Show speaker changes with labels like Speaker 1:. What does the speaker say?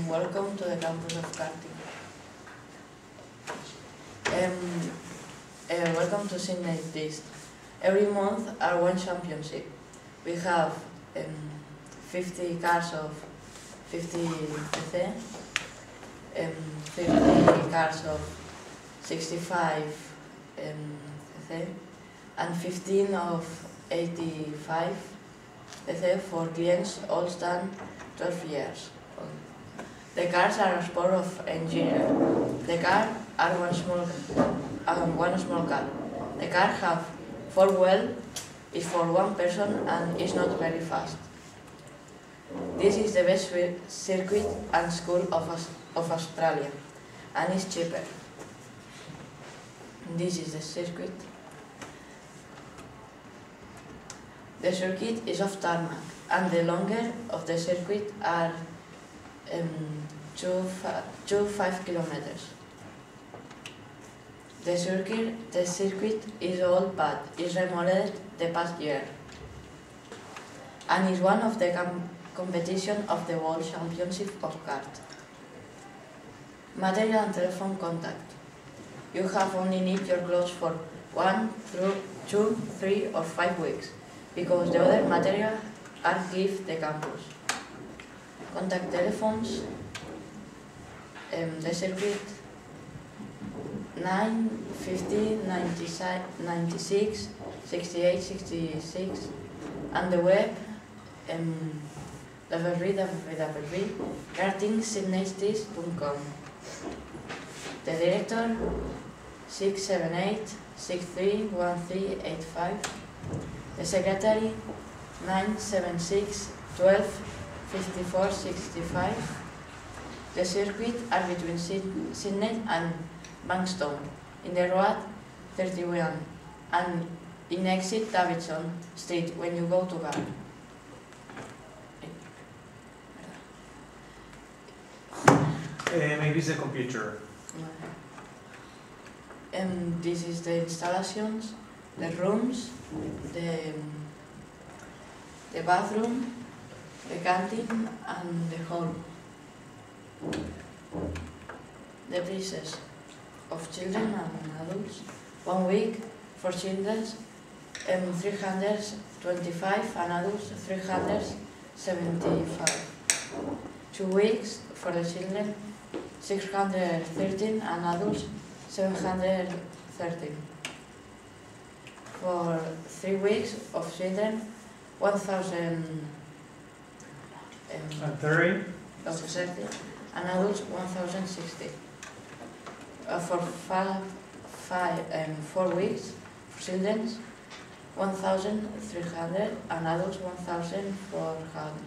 Speaker 1: welcome to the campus of karting. Welcome to Sydney Test. Every month are one championship. We have 50 cars of 50 cc, 50 cars of 65 cc, and 15 of 85 cc for clients all stand 12 years. The cars are a sport of engineer. The car are one small car. The car have 4 wheels, is for one person and is not very fast. This is the best circuit and school of Australia, and is cheaper. This is the circuit. The circuit is of tarmac, and the longer of the circuit are 5 kilometers. The circuit is old but is remodeled the past year, and is one of the competition of the World Championship of Kart. Material and telephone contact. You have only need your clothes for 1, 2, 3 or 5 weeks, because the other material are give the campus. Contact telephones, the circuit 9, 50, 96, 68, 66, and the web www.kartingsydneystest.com. The director 678-631385. The secretary 976-12-5465. The circuit are between Sydney and Bankstown, in the road 31, and in exit Davidson Street when you go to Gar.
Speaker 2: Maybe it's a computer.
Speaker 1: This is the installations, the rooms, the bathroom, the canteen, and the hall. The prices of children and adults. 1 week for children, 325, and adults 375. 2 weeks for the children, 613, and adults 713. For 3 weeks of children, 1,030 and adults 1,060. For 4 weeks for children, 1,300 and adults 1,400.